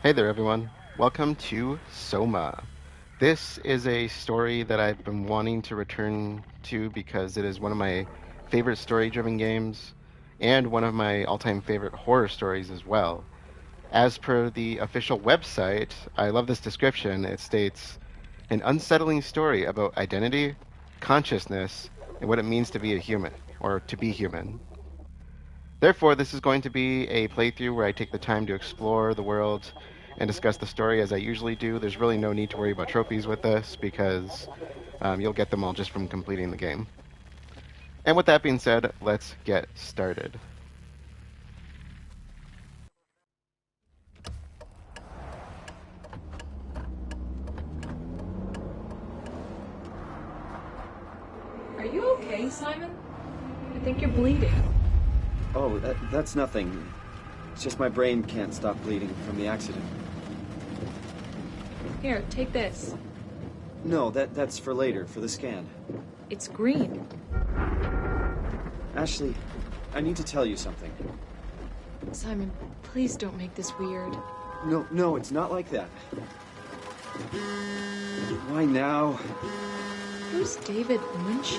Hey there, everyone. Welcome to SOMA. This is a story that I've been wanting to return to because it is one of my favorite story-driven games and one of my all-time favorite horror stories as well. As per the official website, I love this description. It states, an unsettling story about identity, consciousness, and what it means to be a human, or to be human. Therefore, this is going to be a playthrough where I take the time to explore the world and discuss the story as I usually do. There's really no need to worry about trophies with this because you'll get them all just from completing the game. And with that being said, let's get started. Are you okay, Simon? I think you're bleeding. Oh, that's nothing. It's just my brain can't stop bleeding from the accident. Here, take this. No, that's for later, for the scan. It's green. Ashley, I need to tell you something. Simon, please don't make this weird. No, it's not like that. Why now? Who's David Munchie?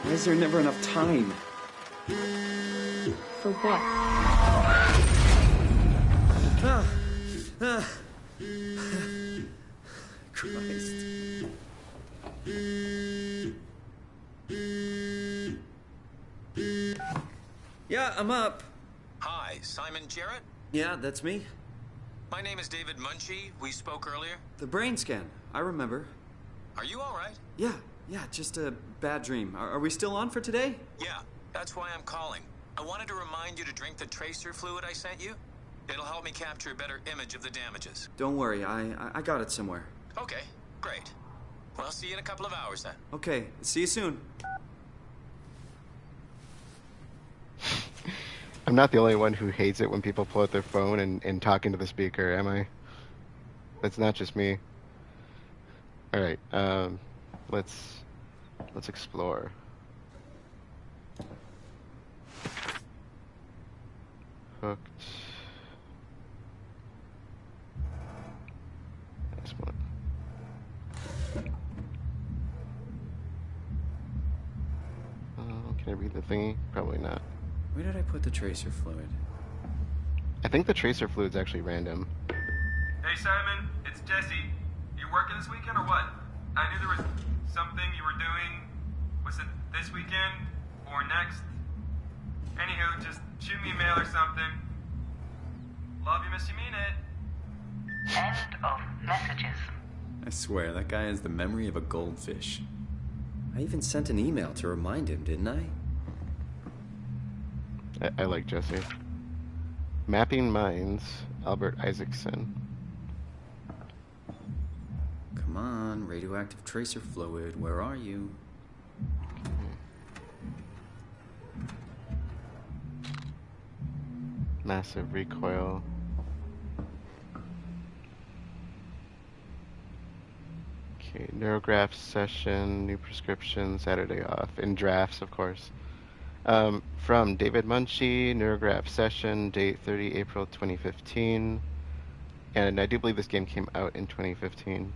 Why is there never enough time? For what? Christ. Yeah, I'm up. Hi, Simon Jarrett? Yeah, that's me. My name is David Munchie. We spoke earlier. The brain scan. I remember. Are you all right? Yeah, just a bad dream. Are we still on for today? Yeah, that's why I'm calling. I wanted to remind you to drink the tracer fluid I sent you. It'll help me capture a better image of the damages. Don't worry, I got it somewhere. Okay, great. Well, I'll see you in a couple of hours then. Okay, see you soon. I'm not the only one who hates it when people pull out their phone and talk into the speaker, am I? That's not just me. All right, let's explore. Hooked. Excellent. Can I read the thingy? Probably not. Where did I put the tracer fluid? I think the tracer fluid's actually random. Hey Simon, it's Jesse. You working this weekend or what? I knew there was something you were doing. Was it this weekend or next? Anywho, just shoot me a mail or something. Love you, miss you, mean it. End of messages. I swear, that guy has the memory of a goldfish. I even sent an email to remind him, didn't I? I like Jesse. Mapping Minds, Albert Isaacson. Come on, radioactive tracer fluid, where are you? Massive recoil. Okay, neurograph session, new prescription, Saturday off. In drafts, of course. From David Munchie, neurograph session, date 30 April 2015. And I do believe this game came out in 2015.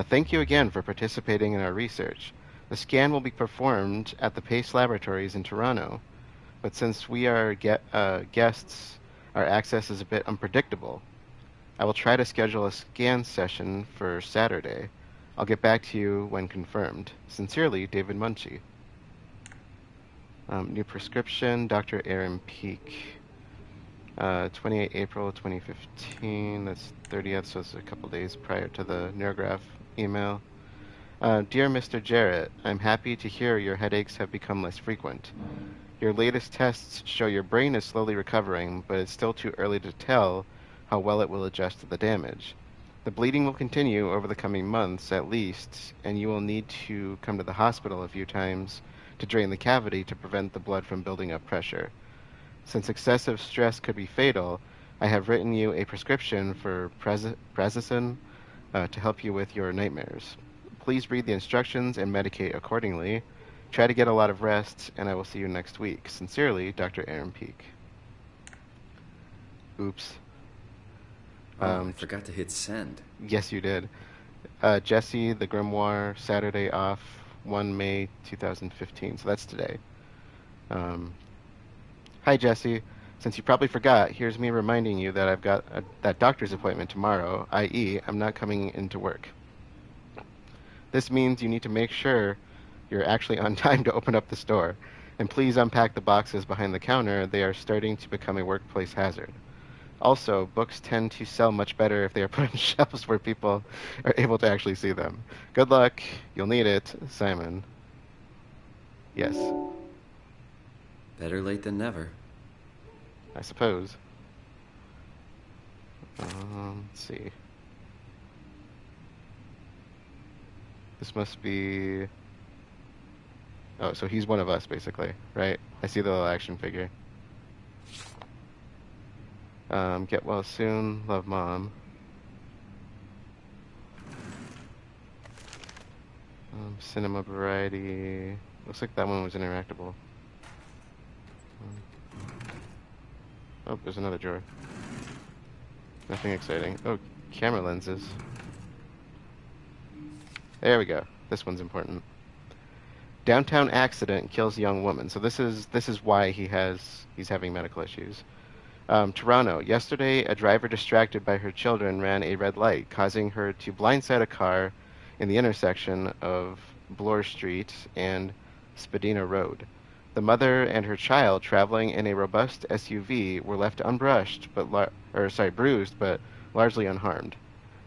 Thank you again for participating in our research. The scan will be performed at the Pace Laboratories in Toronto. But since we are guests, our access is a bit unpredictable. I will try to schedule a scan session for Saturday. I'll get back to you when confirmed. Sincerely, David Munchie. New prescription, Dr. Aaron Peak. 28 April 2015. That's 30th, so it's a couple days prior to the neurograph email. Dear Mr. Jarrett, I'm happy to hear your headaches have become less frequent. Your latest tests show your brain is slowly recovering, but it's still too early to tell how well it will adjust to the damage. The bleeding will continue over the coming months at least, and you will need to come to the hospital a few times to drain the cavity to prevent the blood from building up pressure. Since excessive stress could be fatal, I have written you a prescription for Prazosin to help you with your nightmares. Please read the instructions and medicate accordingly. Try to get a lot of rest, and I will see you next week. Sincerely, Dr. Aaron Peak. Oops. Oh, I forgot to hit send. Yes, you did. Jesse, the Grimoire, Saturday off, 1 May 2015. So that's today. Um, Hi, Jesse. Since you probably forgot, here's me reminding you that I've got that doctor's appointment tomorrow, i.e., I'm not coming into work. This means you need to make sure you're actually on time to open up the store. And please unpack the boxes behind the counter. They are starting to become a workplace hazard. Also, books tend to sell much better if they are put on shelves where people are able to actually see them. Good luck. You'll need it, Simon. Yes, Better late than never. I suppose. Let's see. This must be... Oh, so he's one of us, basically, right? I see the little action figure. Get well soon. Love, Mom. Cinema variety. Looks like that one was interactable. Oh, there's another drawer. Nothing exciting. Oh, camera lenses. There we go. This one's important. Downtown accident kills young woman. So this is why he's having medical issues. Toronto. Yesterday, a driver distracted by her children ran a red light, causing her to blindside a car in the intersection of Bloor Street and Spadina Road. The mother and her child, traveling in a robust SUV, were left unbrushed, bruised, but largely unharmed.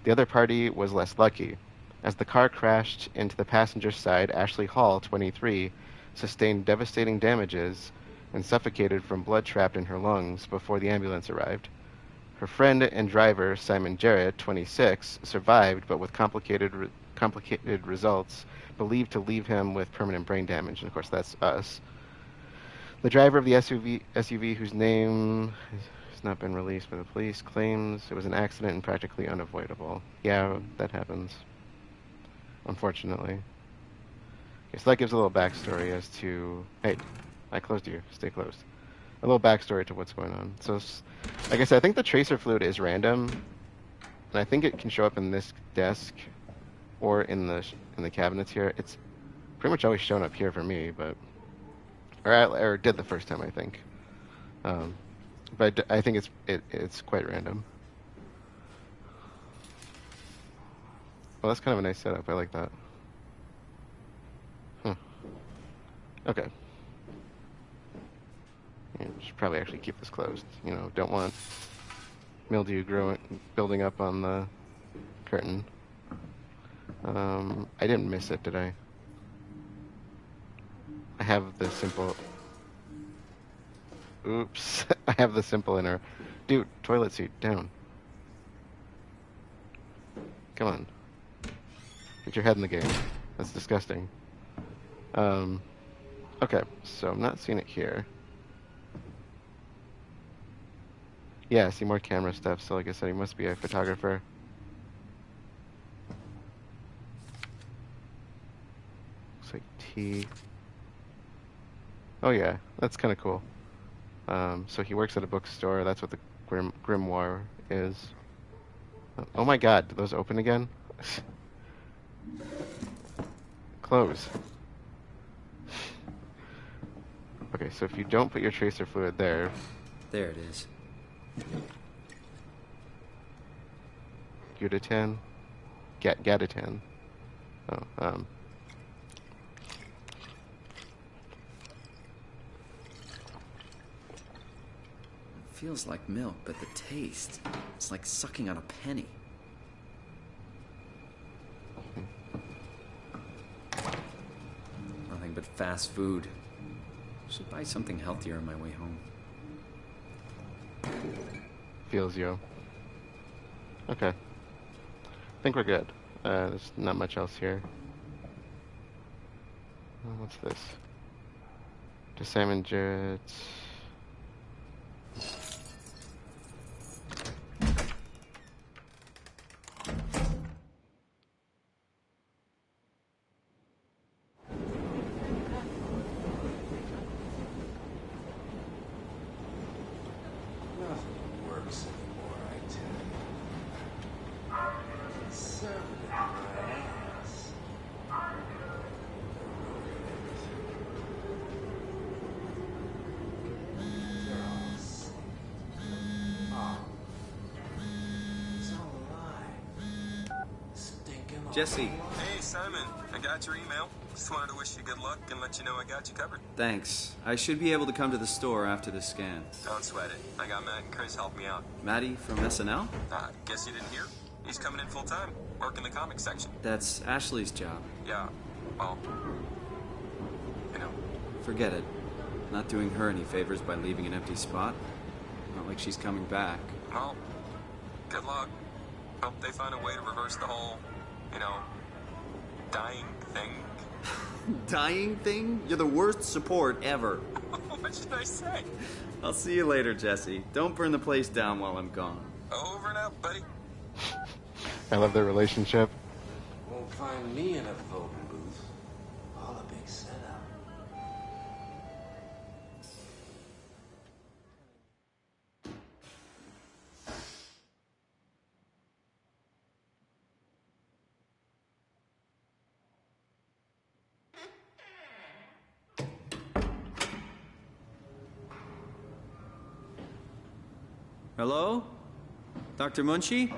The other party was less lucky. As the car crashed into the passenger side, Ashley Hall, 23, sustained devastating damages and suffocated from blood trapped in her lungs before the ambulance arrived. Her friend and driver, Simon Jarrett, 26, survived, but with complicated results, believed to leave him with permanent brain damage. And of course, that's us. The driver of the SUV, whose name has not been released by the police, claims it was an accident and practically unavoidable. Yeah, that happens. Unfortunately. Okay, so that gives a little backstory as to... Hey, I closed you. Stay closed. A little backstory to what's going on. So, like I said, I think the tracer fluid is random, and I think it can show up in this desk or in the cabinets here. It's pretty much always shown up here for me, but... Or did the first time, I think. But I think it's quite random. Well, that's kind of a nice setup. I like that. Okay. Yeah, should probably actually keep this closed. You know, don't want mildew building up on the curtain. I didn't miss it, did I? I have the simple... Oops. I have the simple inner... Dude, toilet seat, down. Come on. Get your head in the game. That's disgusting. Okay, so I'm not seeing it here. Yeah, I see more camera stuff, so like I said, he must be a photographer. Looks like T. Oh yeah, that's kind of cool. So he works at a bookstore. That's what the grimoire is. Oh my god, did those open again? Close. Okay, so if you don't put your tracer fluid there... There it is. Gudatan? Gadatan. Oh, Feels like milk, but the taste, it's like sucking on a penny. Nothing but fast food. Should buy something healthier on my way home. feels yo. Okay. I think we're good. There's not much else here. What's this? To Simon Jarrett. Nothing works anymore, I tell you. Jesse. Hey, Simon. I got your email. Just wanted to wish you good luck and let you know I got you covered. Thanks. I should be able to come to the store after the scan. Don't sweat it. I got Matt and Chris helping me out. Maddie from SNL? Guess you didn't hear? He's coming in full time, working the comics section. That's Ashley's job. Yeah, well, you know. Forget it. Not doing her any favors by leaving an empty spot. Not like she's coming back. Well, good luck. Hope they find a way to reverse the whole, dying thing. Dying thing? You're the worst support ever. What should I say? I'll see you later, Jesse. Don't burn the place down while I'm gone. Over and out, buddy. I love their relationship. Won't find me in a voting booth. All a big setup. Hello? Dr. Munchie?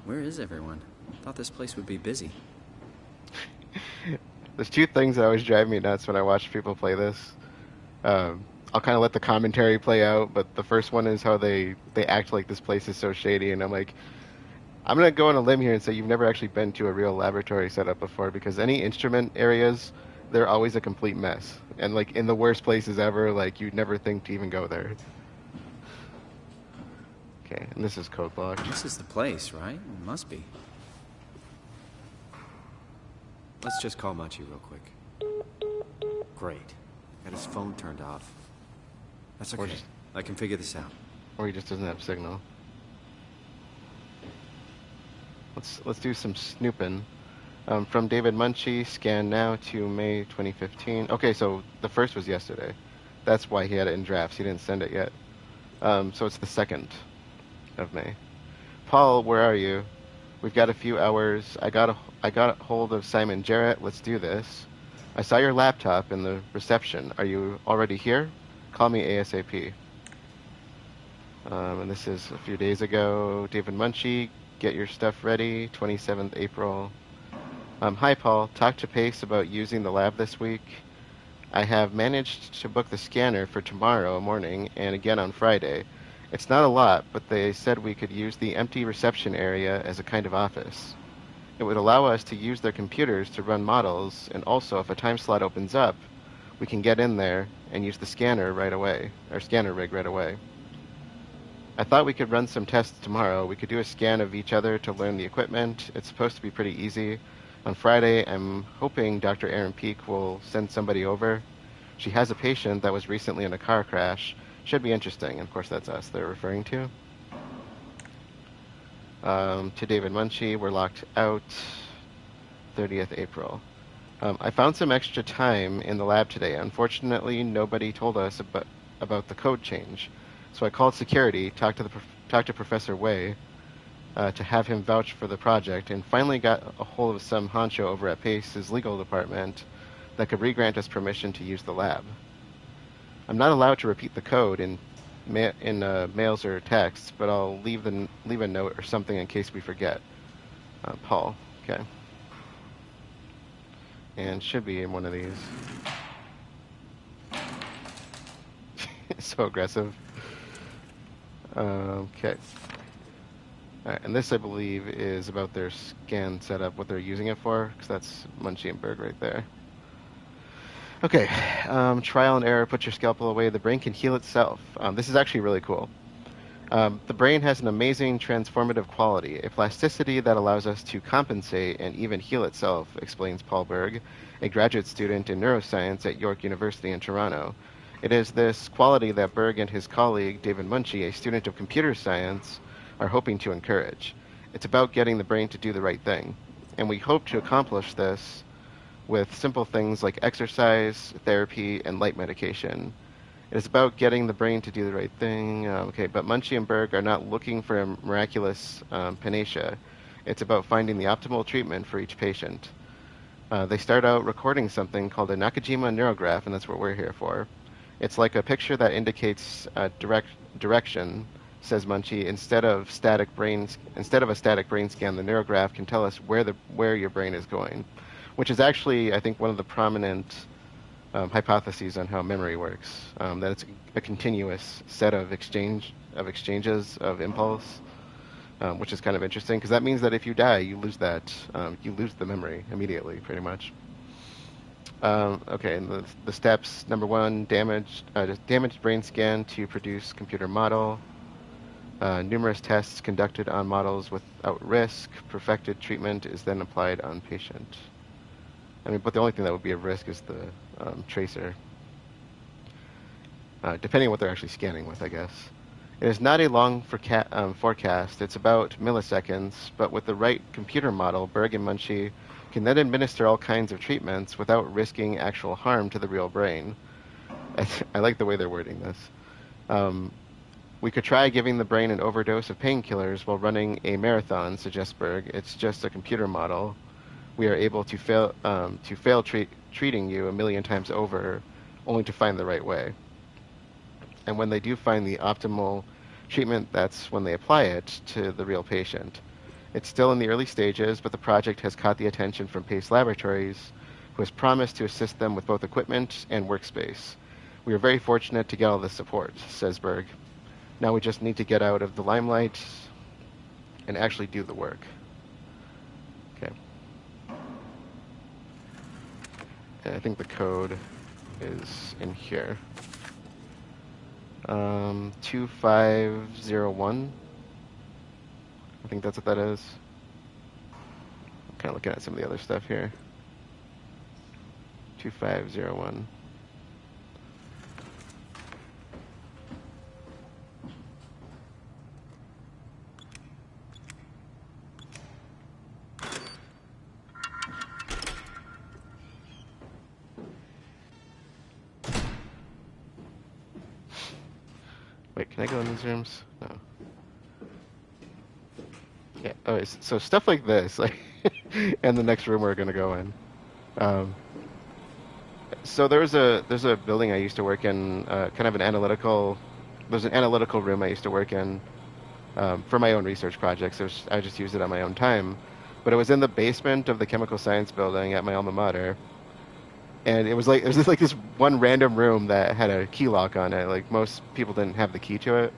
Where is everyone? Thought this place would be busy. There's two things that always drive me nuts when I watch people play this. I'll kind of let the commentary play out, but the first one is how they act like this place is so shady, and I'm like, I'm going to go on a limb here and say you've never actually been to a real laboratory setup before, because any instrument areas, they're always a complete mess. And like in the worst places ever, like you'd never think to even go there. Okay, and this is code blocked. This is the place, right? It must be. Let's just call Machi real quick. Great. Got his phone turned off. That's okay. I can figure this out. Or he just doesn't have signal. Let's do some snooping. From David Munchie, scan now to May 2015. Okay, so the first was yesterday. That's why he had it in drafts. He didn't send it yet. So it's the 2nd of May. Paul, where are you? We've got a few hours. I got a hold of Simon Jarrett. Let's do this. I saw your laptop in the reception. Are you already here? Call me ASAP. And this is a few days ago. David Munchie, get your stuff ready. 27th April. Hi, Paul. Talk to Pace about using the lab this week. I have managed to book the scanner for tomorrow morning and again on Friday. It's not a lot, but they said we could use the empty reception area as a kind of office. It would allow us to use their computers to run models, and also if a time slot opens up, we can get in there and use the scanner right away, or scanner rig right away. I thought we could run some tests tomorrow. We could do a scan of each other to learn the equipment. It's supposed to be pretty easy. On Friday, I'm hoping Dr. Erin Peak will send somebody over. She has a patient that was recently in a car crash. Should be interesting. Of course, that's us they're referring to. To David Munchie, we're locked out 30th April. I found some extra time in the lab today. Unfortunately, nobody told us about the code change. So I called security, talked to Professor Wei to have him vouch for the project, and finally got a hold of some honcho over at Pace's legal department that could re-grant us permission to use the lab. I'm not allowed to repeat the code in mails or texts, but I'll leave a note or something in case we forget. Paul, okay. And should be in one of these. So aggressive. Okay. All right, and this, I believe, is about their scan setup, what they're using it for, because that's Munchie and Berg right there. Okay, trial and error, put your scalpel away. The brain can heal itself. This is actually really cool. The brain has an amazing transformative quality, a plasticity that allows us to compensate and even heal itself, explains Paul Berg, a graduate student in neuroscience at York University in Toronto. It is this quality that Berg and his colleague, David Munchie, a student of computer science, are hoping to encourage. It's about getting the brain to do the right thing. And we hope to accomplish this with simple things like exercise, therapy, and light medication. It is about getting the brain to do the right thing. But Munchie and Berg are not looking for a miraculous panacea. It's about finding the optimal treatment for each patient. They start out recording something called a Nakajima neurograph, and that's what we're here for. It's like a picture that indicates direction says Munchie, instead of a static brain scan, the neurograph can tell us where your brain is going, which is actually, I think, one of the prominent hypotheses on how memory works. That it's a continuous set of exchanges of impulse, which is kind of interesting because that means that if you die, you lose you lose the memory immediately, pretty much. Okay, and the steps: number 1, damaged brain scan to produce computer model. Numerous tests conducted on models without risk. Perfected treatment is then applied on patient. I mean, but the only thing that would be at risk is the tracer, depending on what they're actually scanning with, I guess. It is not a long forecast. It's about milliseconds, but with the right computer model, Berg and Munchie can then administer all kinds of treatments without risking actual harm to the real brain. I like the way they're wording this. We could try giving the brain an overdose of painkillers while running a marathon, suggests Berg. It's just a computer model. We are able to fail treating you a million times over, only to find the right way. And when they do find the optimal treatment, that's when they apply it to the real patient. It's still in the early stages, but the project has caught the attention from Pace Laboratories, who has promised to assist them with both equipment and workspace. We are very fortunate to get all this support, says Berg. Now we just need to get out of the limelight and actually do the work. Okay. And I think the code is in here. 2501. I think that's what that is. I'm kind of looking at some of the other stuff here. 2501. Wait, can I go in these rooms? No. Yeah. Oh, so stuff like this, like, and the next room we're gonna go in. So there's a building I used to work in, kind of an analytical. There's an analytical room I used to work in for my own research projects. I just used it on my own time, but it was in the basement of the chemical science building at my alma mater. And it was just like this one random room that had a key lock on it. Like most people didn't have the key to it.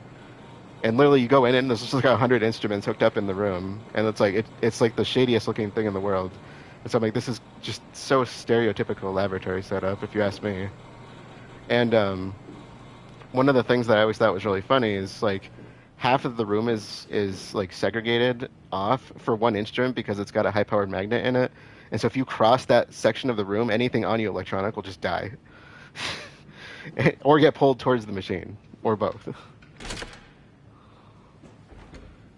And literally, you go in and there's just like 100 instruments hooked up in the room, and it's like it's like the shadiest looking thing in the world. And so I'm like, this is just so stereotypical laboratory setup, if you ask me. And one of the things that I always thought was really funny is like half of the room is like segregated off for one instrument because it's got a high powered magnet in it. And so if you cross that section of the room, anything on you electronic will just die. Or get pulled towards the machine, or both.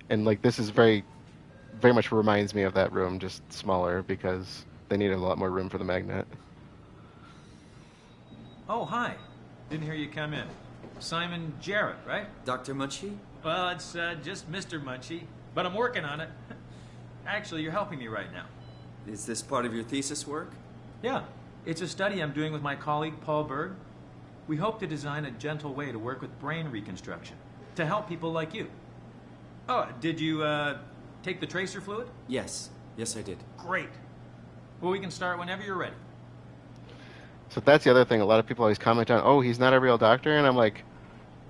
And like this is very much reminds me of that room, just smaller because they needed a lot more room for the magnet. Oh, hi. Didn't hear you come in. Simon Jarrett, right? Dr. Munchie? Well, it's just Mr. Munchie, but I'm working on it. Actually, you're helping me right now. Is this part of your thesis work? Yeah, it's a study I'm doing with my colleague Paul Berg. We hope to design a gentle way to work with brain reconstruction to help people like you. Oh, did you take the tracer fluid? Yes. Yes, I did. Great. Well, we can start whenever you're ready. So that's the other thing. A lot of people always comment on, oh, he's not a real doctor. And I'm like,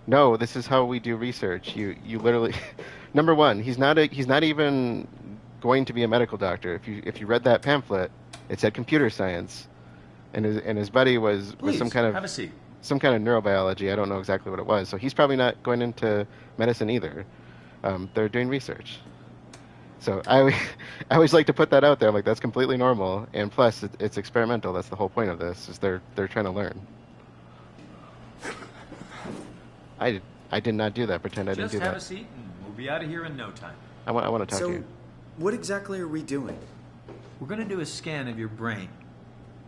no, this is how we do research. You literally, number one, he's not even going to be a medical doctor. If you read that pamphlet, it said computer science, and his buddy was some kind of have a seat. Some kind of neurobiology. I don't know exactly what it was. So he's probably not going into medicine either. They're doing research. So I always like to put that out there. I'm like, that's completely normal, and plus it's experimental. That's the whole point of this. Is they're trying to learn. I did not do that. Pretend I didn't do that. Just have a seat, and we'll be out of here in no time. I want to talk to you. So, what exactly are we doing? We're going to do a scan of your brain.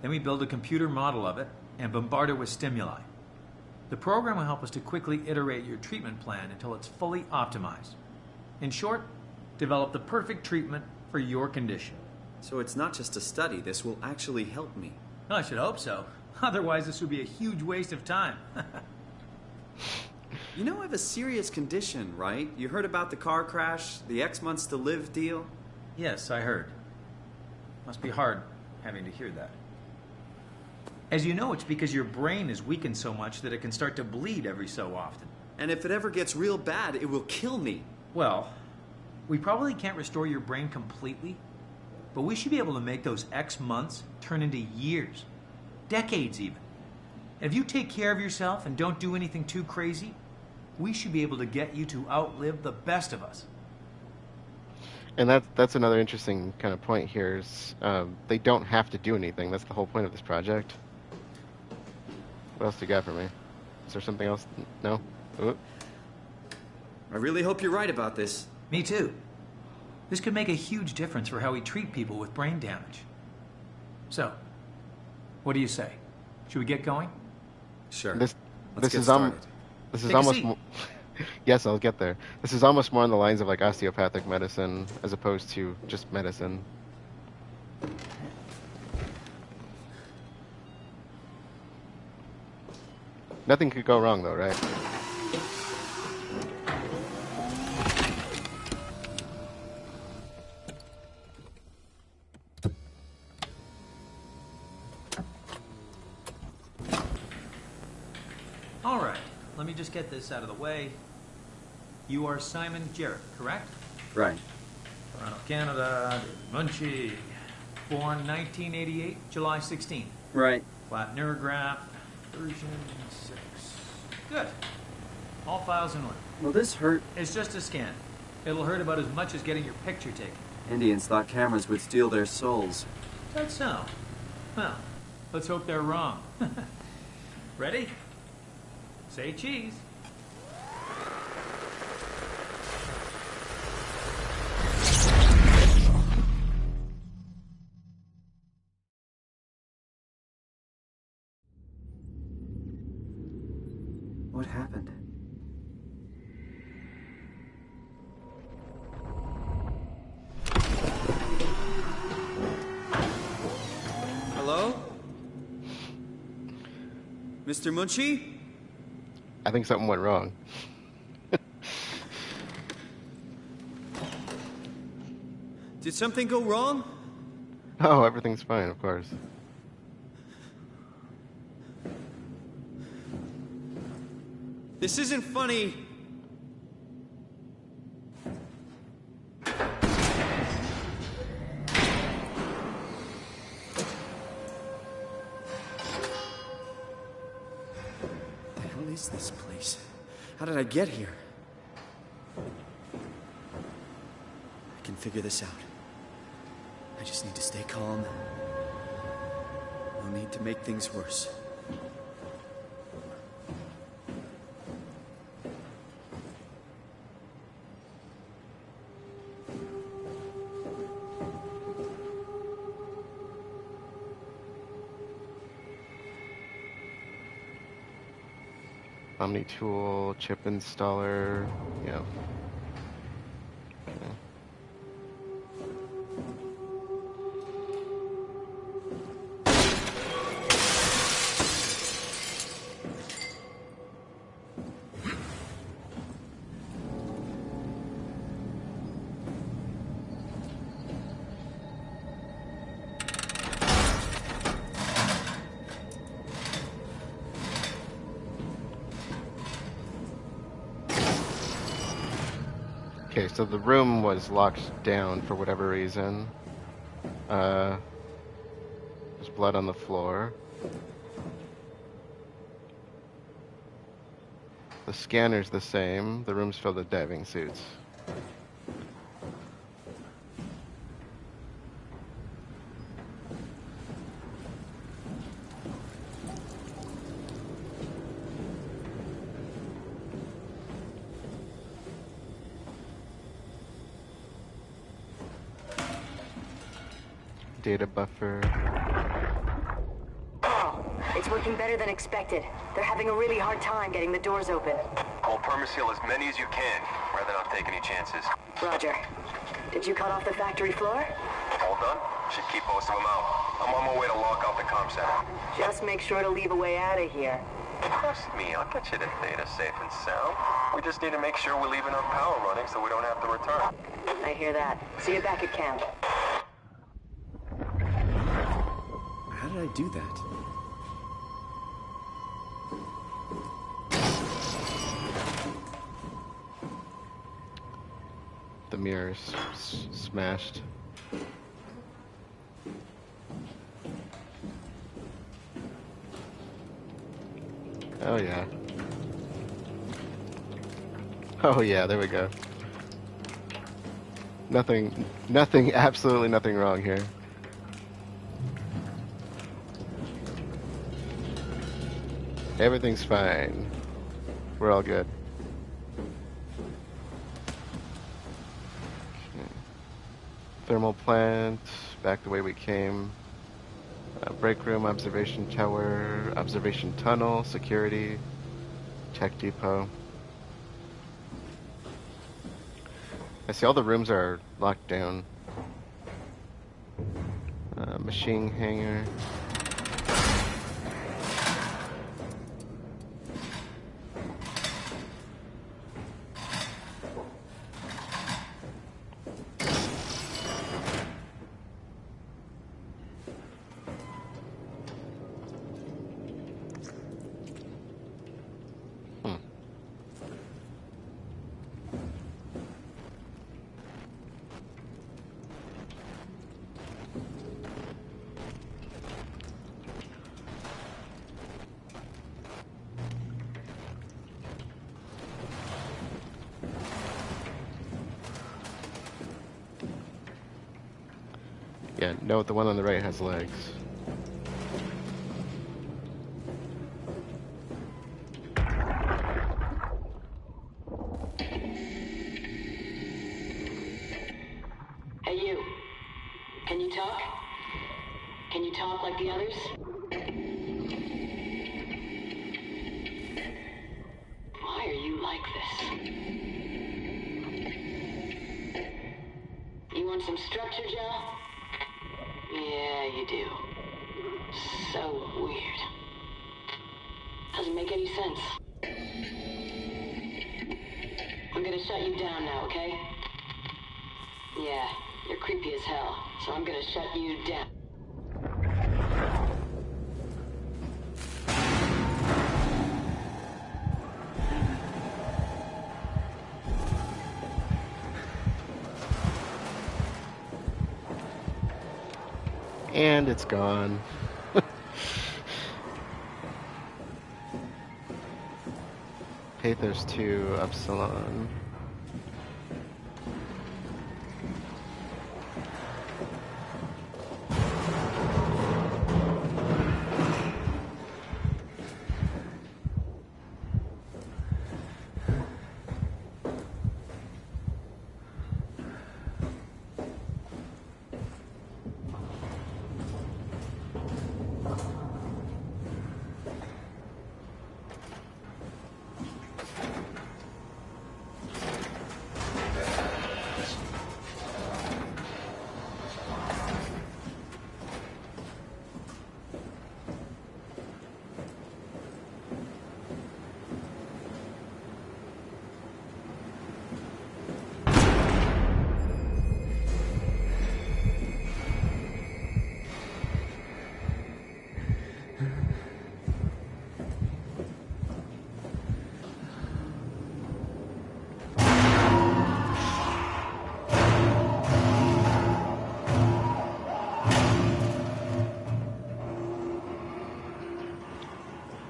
Then we build a computer model of it and bombard it with stimuli. The program will help us to quickly iterate your treatment plan until it's fully optimized. In short, develop the perfect treatment for your condition. So it's not just a study. This will actually help me. Well, I should hope so. Otherwise, this would be a huge waste of time. You know I have a serious condition, right? You heard about the car crash, the X months to live deal? Yes, I heard. Must be hard having to hear that. As you know, it's because your brain is weakened so much that it can start to bleed every so often. And if it ever gets real bad, it will kill me. Well, we probably can't restore your brain completely, but we should be able to make those X months turn into years, decades even. And if you take care of yourself and don't do anything too crazy, we should be able to get you to outlive the best of us. And that's another interesting kind of point here is they don't have to do anything. That's the whole point of this project. What else do you got for me? Is there something else? No? Ooh. I really hope you're right about this. Me too. This could make a huge difference for how we treat people with brain damage. So, what do you say? Should we get going? Sure. This Let's get is started. this is Take a almost seat. yes, I'll get there. This is almost more on the lines of like osteopathic medicine as opposed to just medicine. Nothing could go wrong though, right? All right, let me just get this out of the way. You are Simon Jarrett, correct? Right. Toronto, Canada, Munchie. Born 1988, July 16th. Right. Flat neurograph, version 6. Good. All files in order. Will this hurt? It's just a scan. It'll hurt about as much as getting your picture taken. Indians thought cameras would steal their souls. That's so. Well, let's hope they're wrong. Ready? Say cheese. What happened? Hello? Mr. Munchie? I think something went wrong. Did something go wrong? Oh, everything's fine, of course. This isn't funny. The hell is this place? How did I get here? I can figure this out. I just need to stay calm. No need to make things worse. Omni tool, chip installer, yeah. Okay. Okay, so the room was locked down for whatever reason. There's blood on the floor. The scanner's the same. The room's filled with diving suits. Data buffer. Oh, it's working better than expected. They're having a really hard time getting the doors open. I'll permaseal as many as you can, rather than not take any chances. Roger. Did you cut off the factory floor? All done? Should keep most of them out. I'm on my way to lock off the comm center. Just make sure to leave a way out of here. Trust me, I'll get you to Theta safe and sound. We just need to make sure we leave enough power running so we don't have to return. I hear that. See you back at camp. How did I do that? The mirror's smashed. Oh yeah. Oh yeah, there we go. Nothing, absolutely nothing wrong here. Everything's fine. We're all good. Okay. Thermal plant, back the way we came. Break room, observation tower, observation tunnel, security, tech depot. I see all the rooms are locked down. Machine hangar. Yeah, note the one on the right has legs. Hey, you. Can you talk? Can you talk like the others? Why are you like this? You want some structure, Joe? Yeah, you do. So weird. Doesn't make any sense. I'm gonna shut you down now, okay? Yeah, you're creepy as hell, so I'm gonna shut you down. And it's gone. PATHOS-II Upsilon.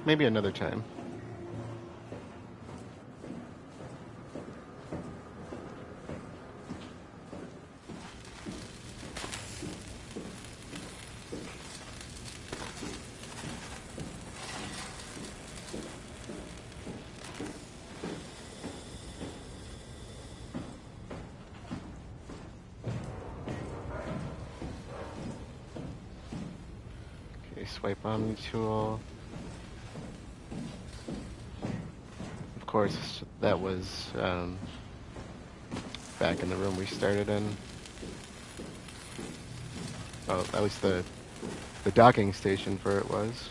Maybe another time. Okay, swipe Omni tool. Of course, that was back in the room we started in. Oh, at least the docking station for it was.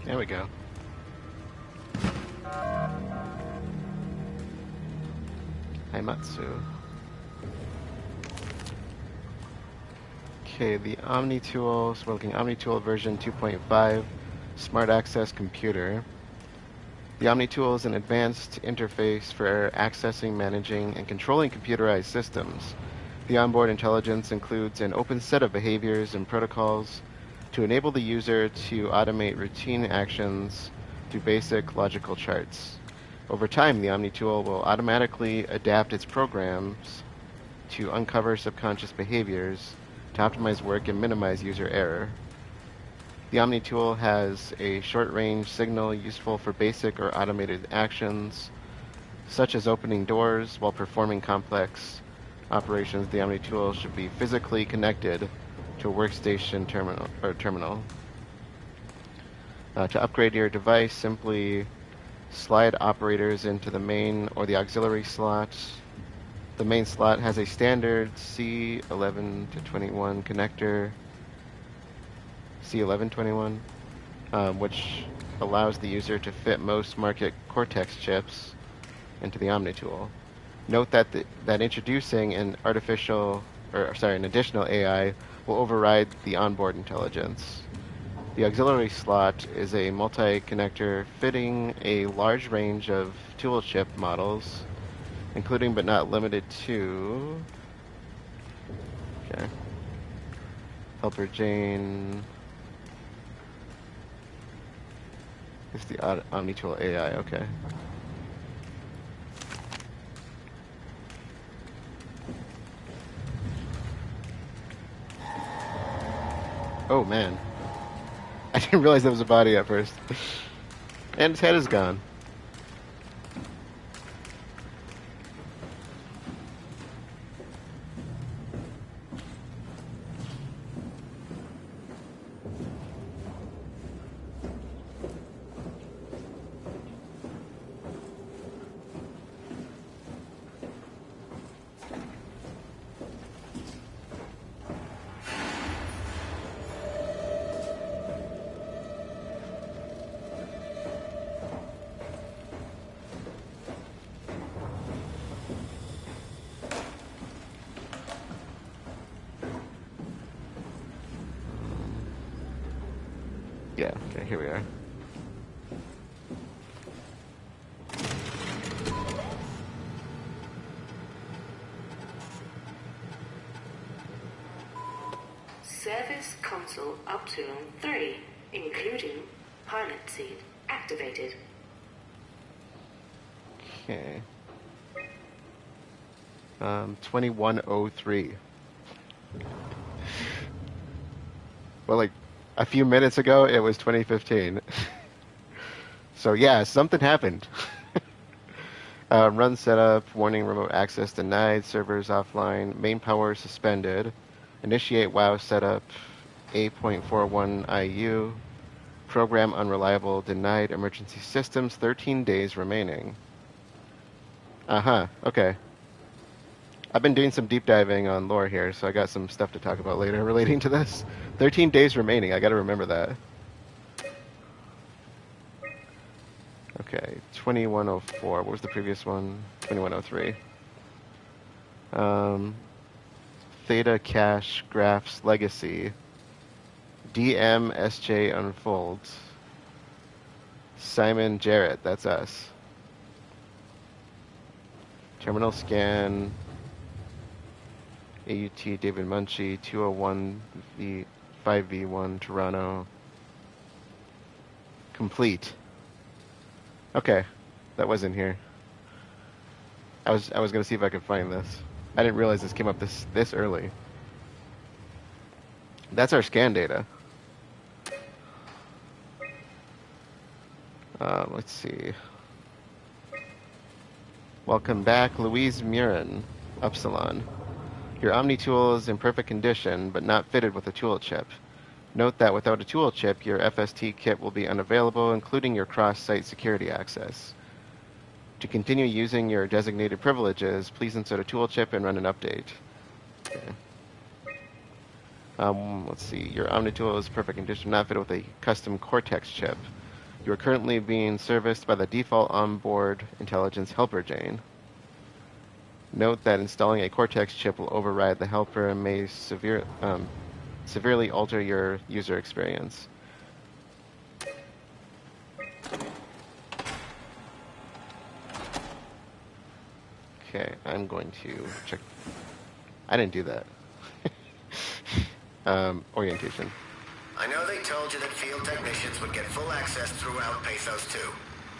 There we go. Haimatsu. Okay, the Omni tool. So we're looking at Omni tool version 2.5, Smart Access Computer. The Omni tool is an advanced interface for accessing, managing, and controlling computerized systems. The onboard intelligence includes an open set of behaviors and protocols to enable the user to automate routine actions through basic logical charts. Over time, the Omni tool will automatically adapt its programs to uncover subconscious behaviors, to optimize work and minimize user error. The Omni tool has a short-range signal useful for basic or automated actions, such as opening doors while performing complex operations. The Omni tool should be physically connected to a workstation terminal. To upgrade your device, simply slide operators into the main or the auxiliary slot. The main slot has a standard C11 to 21 connector, C1121, which allows the user to fit most market Cortex chips into the Omni tool. Note that that introducing an additional AI will override the onboard intelligence. The auxiliary slot is a multi-connector fitting a large range of tool chip models, including but not limited to, okay, Helper Jane, it's the Omni tool AI, okay. Oh man, I didn't realize that was a body at first. And its head is gone. Yeah, okay, here we are. Service console Upsilon 3, including pilot seat, activated. Okay. 2103. Well, like a few minutes ago, it was 2015. So yeah, something happened. Run setup, warning remote access denied, servers offline, main power suspended, initiate WoW setup, 8.41 IU, program unreliable, denied, emergency systems, 13 days remaining. Okay. I've been doing some deep diving on lore here, so I got some stuff to talk about later relating to this. 13 days remaining, I gotta remember that. Okay, 2104. What was the previous one? 2103. Theta Cache Graphs Legacy. DMSJ Unfolds. Simon Jarrett, that's us. Terminal Scan. AUT David Munchie, 201 5v1 Toronto. Complete. Okay, that was in here. I was gonna see if I could find this. I didn't realize this came up this early. That's our scan data. Let's see. Welcome back, Louise Murin, Upsilon. Your Omni tool is in perfect condition, but not fitted with a tool chip. Note that without a tool chip, your FST kit will be unavailable, including your cross-site security access. To continue using your designated privileges, please insert a tool chip and run an update. Okay. Let's see. Your Omni tool is in perfect condition, not fitted with a custom Cortex chip. You are currently being serviced by the default onboard intelligence helper, Jane. Note that installing a Cortex chip will override the helper and may severely alter your user experience. Okay, I'm going to check. I didn't do that. Orientation. I know they told you that field technicians would get full access throughout PATHOS-II.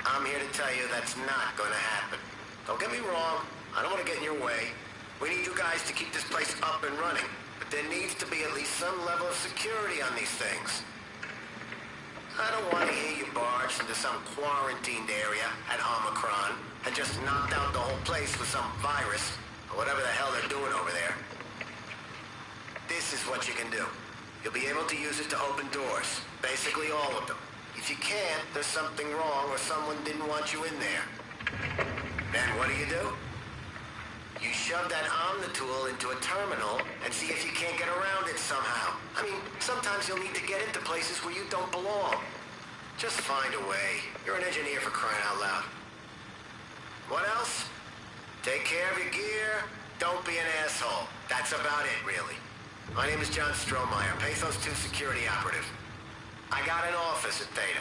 I'm here to tell you that's not going to happen. Don't get me wrong, I don't want to get in your way. We need you guys to keep this place up and running, but there needs to be at least some level of security on these things. I don't want to hear you barged into some quarantined area at Omicron and just knocked out the whole place with some virus, or whatever the hell they're doing over there. This is what you can do. You'll be able to use it to open doors. Basically all of them. If you can't, there's something wrong or someone didn't want you in there. Then what do? You shove that Omnitool into a terminal and see if you can't get around it somehow. I mean, sometimes you'll need to get into places where you don't belong. Just find a way. You're an engineer, for crying out loud. What else? Take care of your gear. Don't be an asshole. That's about it, really. My name is John Strohmeyer, PATHOS-II security operative. I got an office at Theta.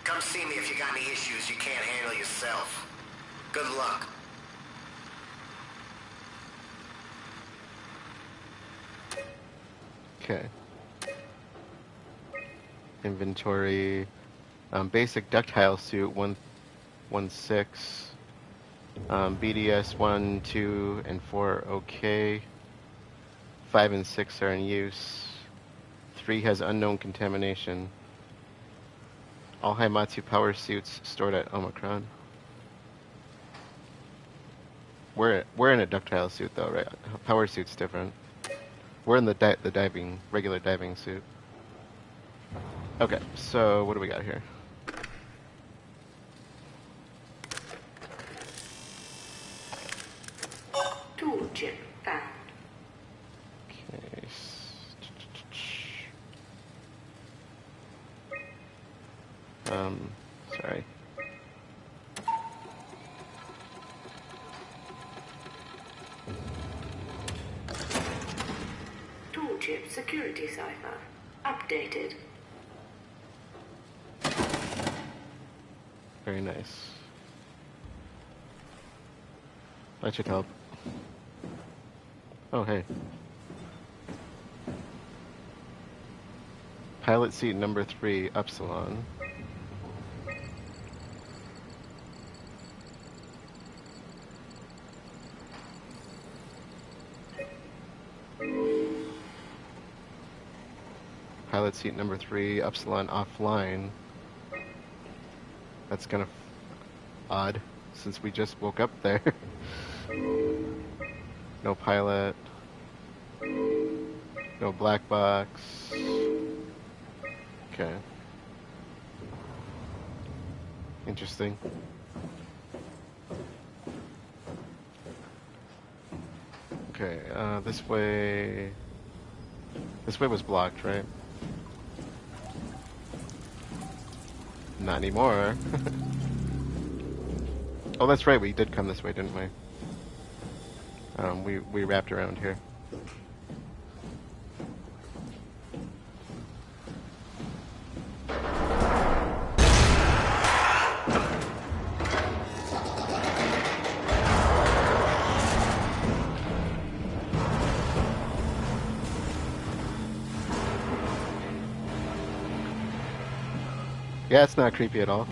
Come see me if you got any issues you can't handle yourself. Good luck. Okay. Inventory. Basic ductile suit 116. BDS 1, 2, and 4 are okay. 5 and 6 are in use. 3 has unknown contamination. All Haimatsu power suits stored at Omicron. We're in a ductile suit though, right? Power suit's different. We're in the regular diving suit. Okay, so what do we got here? Tool chip found. Okay. Sorry. Tool chip security cipher updated. Very nice. That should help. Oh, hey. Pilot seat number 3, Upsilon. Pilot seat number 3, Upsilon offline. That's kind of odd, since we just woke up there. No pilot. No black box. Okay. Interesting. Okay, this way... This way was blocked, right? Not anymore. Oh, that's right, we did come this way, didn't we? We wrapped around here. Yeah, it's not creepy at all.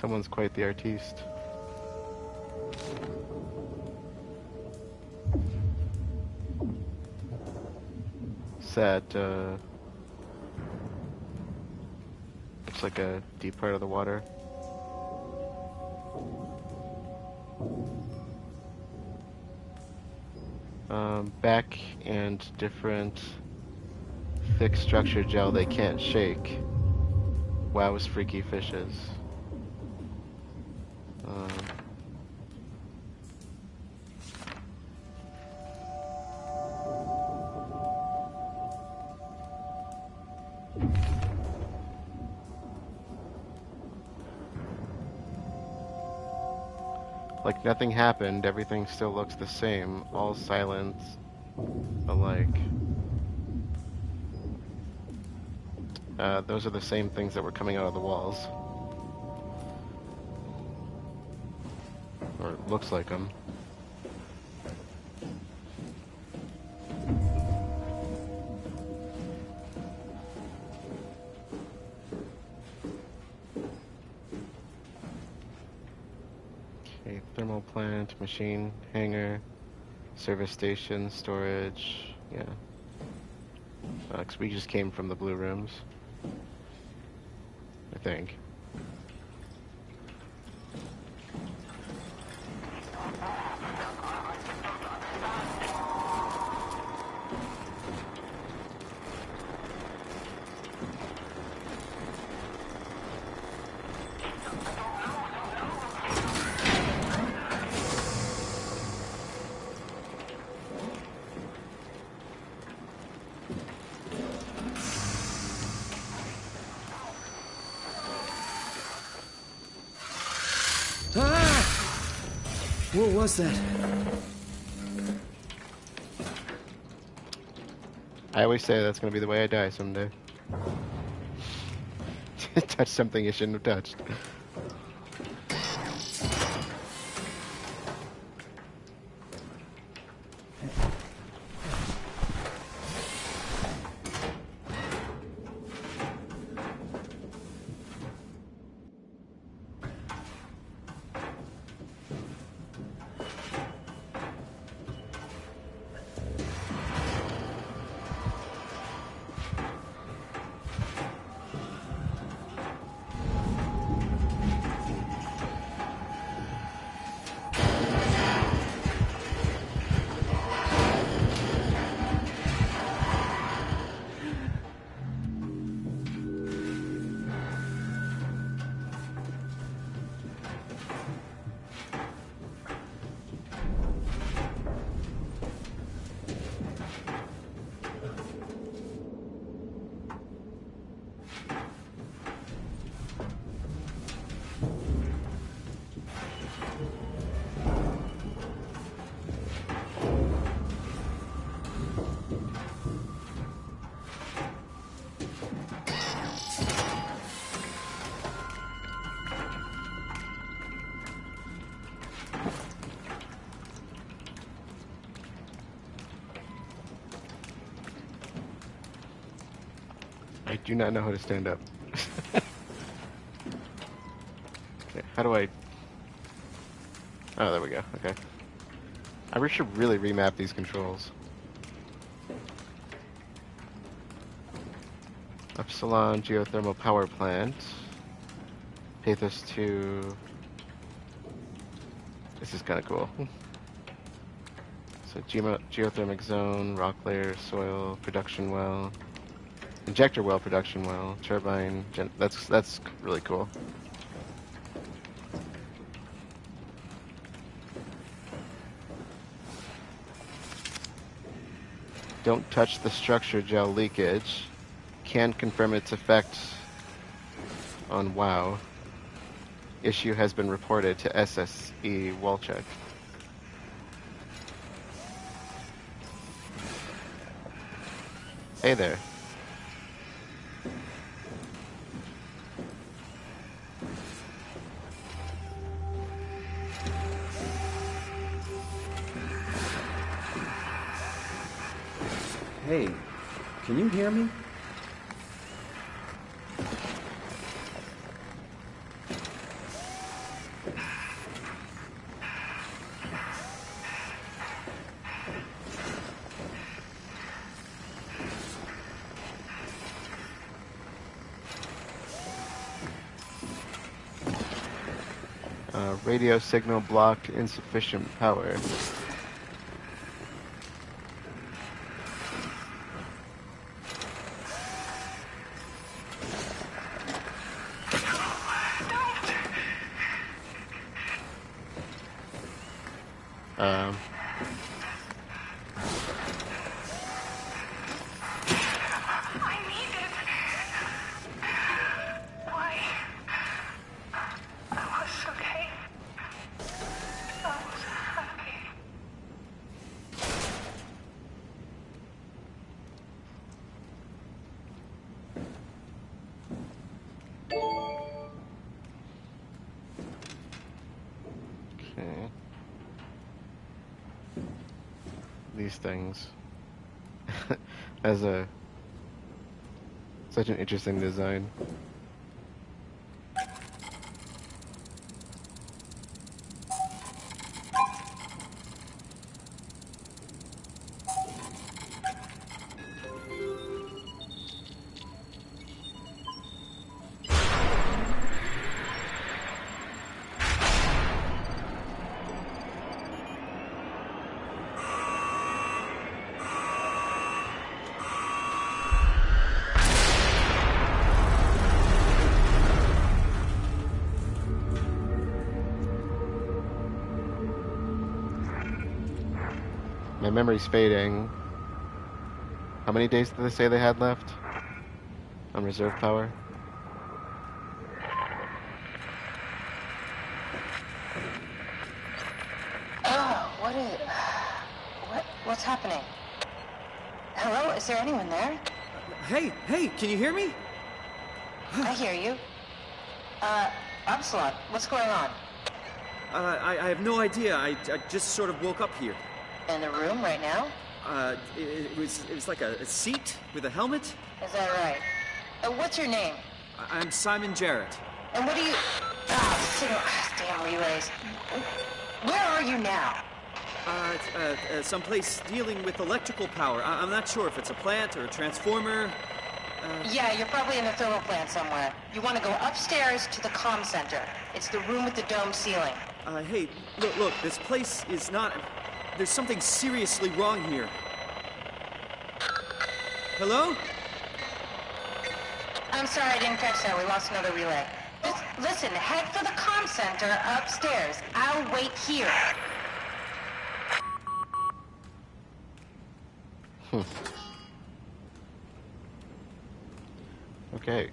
Someone's quite the artiste. Sad, it's like a deep part of the water. Back and different thick structure gel they can't shake. Wow's freaky fishes. Like nothing happened, everything still looks the same, all silence alike. Those are the same things that were coming out of the walls. Or it looks like them. Okay, thermal plant, machine, hangar, service station, storage, yeah. 'Cause we just came from the blue rooms. I think. What was that? I always say that's gonna be the way I die someday. Touch something you shouldn't have touched. I do not know how to stand up. Okay, how do I... Oh, there we go. Okay. I should really remap these controls. Upsilon geothermal power plant. PATHOS-II. This is kind of cool. So geothermic zone, rock layer, soil, production well, injector well, production well, turbine. That's really cool. Don't touch the structure gel leakage. Can confirm its effect on WoW. Issue has been reported to SSE wall check. Hey there. Hey, can you hear me? Radio signal blocked, insufficient power. These things as such an interesting design. My memory's fading. How many days did they say they had left on reserve power? Oh, what's happening? Hello, is there anyone there? Hey, can you hear me? I hear you. Upsilon, what's going on? I have no idea. I just sort of woke up here. In the room right now? It was like a seat with a helmet. Is that right? What's your name? I'm Simon Jarrett. And what do you... damn relays. Where are you now? Someplace dealing with electrical power. I'm not sure if it's a plant or a transformer. Yeah, you're probably in the thermal plant somewhere. You want to go upstairs to the comm center. It's the room with the dome ceiling. Hey, look, this place is not... There's something seriously wrong here. Hello? I'm sorry, I didn't catch that. We lost another relay. Just listen, head for the comm center upstairs. I'll wait here. Okay.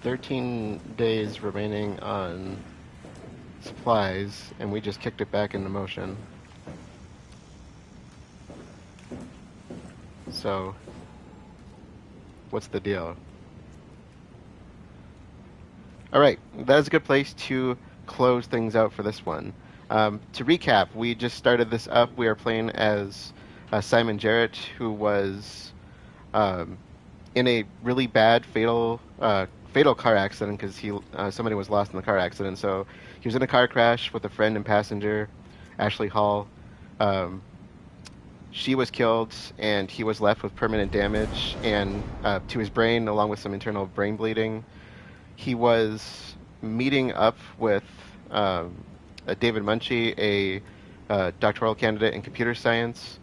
"13 days remaining on supplies, and we just kicked it back into motion." So, what's the deal? Alright, that is a good place to close things out for this one. To recap, we just started this up. We are playing as Simon Jarrett, who was in a really bad fatal car accident because somebody was lost in the car accident. So he was in a car crash with a friend and passenger, Ashley Hall. She was killed, and he was left with permanent damage and to his brain, along with some internal brain bleeding. He was meeting up with David Munchie, a doctoral candidate in computer science,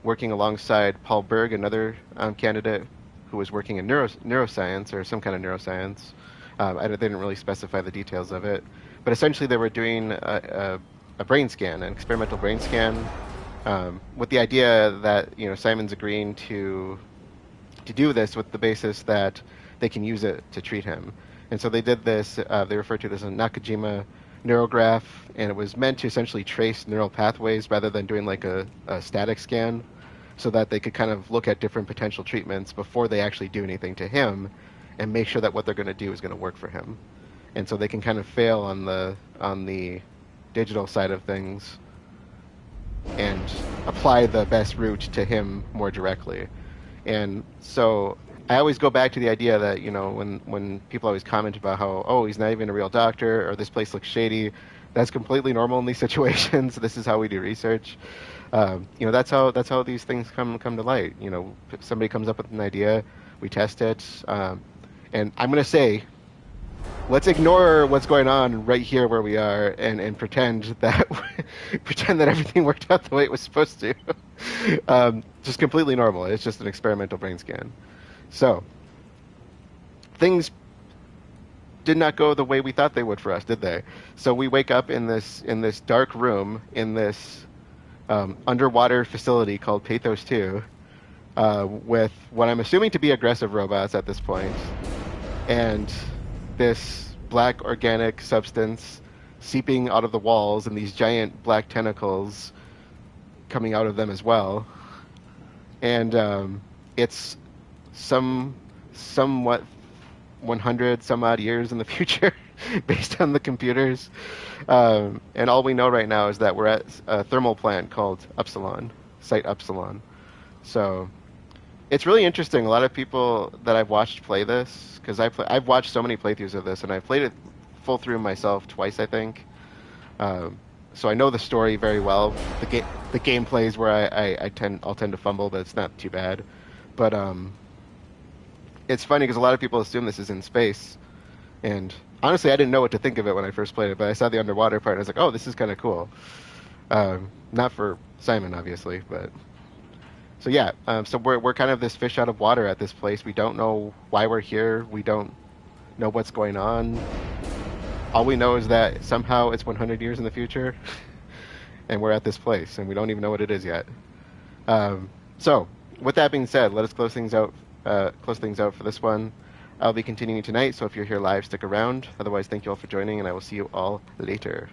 working alongside Paul Berg, another candidate who was working in neuroscience or some kind of neuroscience. They didn't really specify the details of it, but essentially they were doing a brain scan, an experimental brain scan, with the idea that Simon's agreeing to do this with the basis that they can use it to treat him. And so they did this. They referred to it as a Nakajima neurograph, and it was meant to essentially trace neural pathways rather than doing like a static scan, so that they could kind of look at different potential treatments before they actually do anything to him and make sure that what they're going to do is going to work for him. And so they can kind of fail on the digital side of things and apply the best route to him more directly. And so I always go back to the idea that, when people always comment about how, oh, he's not even a real doctor, or this place looks shady, that's completely normal in these situations. This is how we do research. That's how these things come to light. Somebody comes up with an idea, We test it, and I'm going to say, let's ignore what's going on right here where we are, and pretend that everything worked out the way it was supposed to. Just completely normal. It's just an experimental brain scan. So things did not go the way we thought they would for us, did they? So we wake up in this dark room in this underwater facility called PATHOS-II, with what I'm assuming to be aggressive robots at this point, and this black organic substance seeping out of the walls, and these giant black tentacles coming out of them as well. And it's somewhat 100 some odd years in the future based on the computers. And all we know right now is that we're at a thermal plant called Upsilon, Site Upsilon. So it's really interesting. A lot of people that I've watched play this, because I've watched so many playthroughs of this, and I've played it full through myself twice, I think. So I know the story very well. The gameplay is where I'll tend to fumble, but it's not too bad. But it's funny because a lot of people assume this is in space, and honestly, I didn't know what to think of it when I first played it. But I saw the underwater part, and I was like, "Oh, this is kind of cool." Not for Simon, obviously, but so yeah. So we're kind of this fish out of water at this place. We don't know why we're here. We don't know what's going on. All we know is that somehow it's 100 years in the future, and we're at this place, and we don't even know what it is yet. So, with that being said, let us close things out for this one. I'll be continuing tonight, so if you're here live, stick around. Otherwise, thank you all for joining, and I will see you all later.